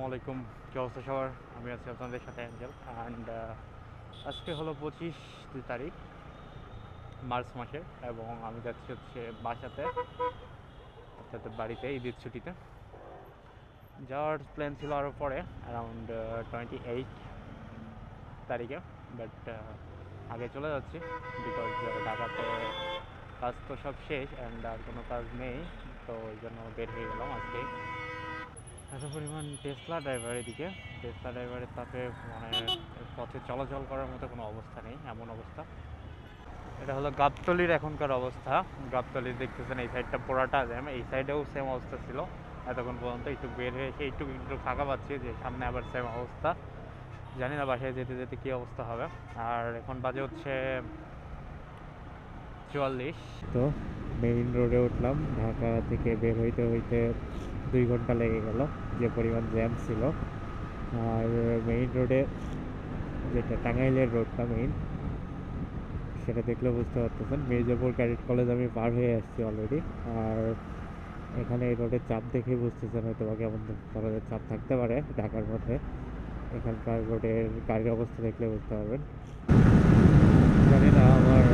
আলাইকুম, কি অবস্থা সবার? আমি আছি আপনাদের সাথে অ্যাঞ্জেল। অ্যান্ড আজকে হলো 25 তারিখ মার্চ মাসের, এবং আমি যাচ্ছি হচ্ছে বাসাতে, অর্থাৎ বাড়িতে ঈদের ছুটিতে। যাওয়ার প্ল্যান ছিল আরও পরে, অ্যারাউন্ড 28 তারিখে, বাট আগে চলে যাচ্ছি বিকজ ঢাকাতে কাজ তো সব শেষ অ্যান্ড আর কোনো কাজ নেই। তো ওই জন্য বের হয়ে গেলাম আজকে। এত পরিমাণ টেসলা ড্রাইভার এদিকে, টেসলা ড্রাইভারের তাতে মানে পথে চলাচল করার মতো কোনো অবস্থা নেই, এমন অবস্থা। এটা হলো গাবতলির এখনকার অবস্থা। গাবতলি দেখতেছেন এই সাইডটা পুরাটা জ্যাম, এই সাইডেও সেম অবস্থা ছিল এতক্ষণ পর্যন্ত। একটু বের হয়ে এসে একটু একটু ফাঁকা পাচ্ছি, যে সামনে আবার সেম অবস্থা। জানি না বাসায় যেতে যেতে কী অবস্থা হবে। আর এখন বাজে হচ্ছে 44। তো মেইন রোডে উঠলাম, ঢাকা থেকে বের হইতে হইতে 2 ঘন্টা লেগে গেল, যে পরিমাণ জ্যাম ছিল। আর মেইন রোডে, যেটা টাঙ্গাইলের রোডটা মেইন, সেটা দেখলে বুঝতে পারতেছেন মির্জাপুর ক্যাডেট কলেজ আমি পার হয়ে আসছি অলরেডি। আর এখানে এই রোডের চাপ দেখেই বুঝতেছেন হয়তো বা কেমন ধরনের চাপ থাকতে পারে ঢাকার মধ্যে। এখানকার রোডের গাড়ির অবস্থা দেখলে বুঝতে পারবেন। জানি না আমার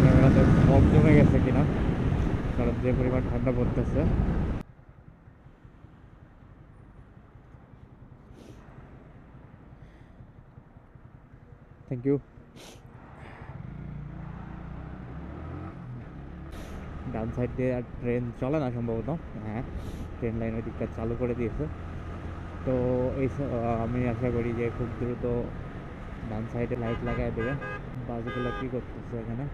ক্যামেরাতে ফগ জমে গেছে কিনা, কারণ যে পরিমাণ ঠান্ডা পড়তেছে। Thank you. ডান সাইড দিয়ে আর ট্রেন চলে না সম্ভবত। হ্যাঁ, ট্রেন লাইন ওই দিকটা চালু করে দিয়েছে। তো আমি আশা করি যে খুব দ্রুত ডান সাইডে লাইট লাগাই দেবে। বাসগুলো কী করতেছে এখানে?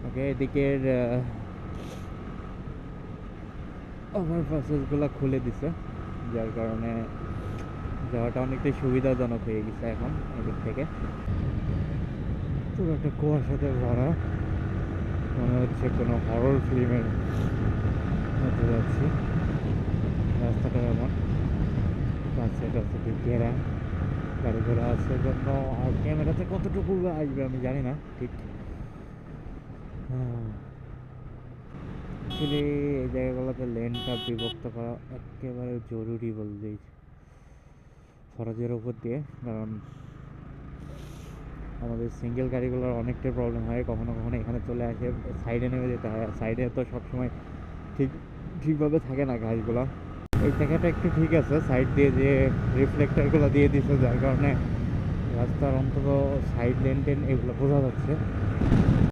ওকে, এদিকের ওভারপাসেসগুলো খুলে দিছে, যার কারণে যাওয়াটা অনেকটাই সুবিধাজনক হয়ে গেছে এখন এদিক থেকে। পুরো একটা কুয়াশাতে ভরা, মনে হচ্ছে কোনো হরর ফিল্মের মধ্যে যাচ্ছি। রাস্তাটা এমন, কাছে কাছে ঘেরা, গাড়ি ঘোড়া আছে জন্য। আর ক্যামেরাতে কতটুকু আসবে আমি জানি না ঠিক। অ্যাকচুয়ালি এই জায়গাগুলোতে লেনটা বিভক্ত করা একেবারে জরুরি বললেই ফরজের উপর দিয়ে, কারণ আমাদের সিঙ্গেল গাড়িগুলোর অনেকটাই প্রবলেম হয়। কখনো কখনো এখানে চলে আসে, সাইডে নেমে যেতে হয়। সাইডে তো সবসময় ঠিকভাবে থাকে না গাছগুলো। এই জায়গাটা একটু ঠিক আছে, সাইড দিয়ে যে রিফ্লেক্টারগুলো দিয়ে দিচ্ছে, যার কারণে রাস্তার অন্তত সাইড লেন টেন এগুলো বোঝা যাচ্ছে।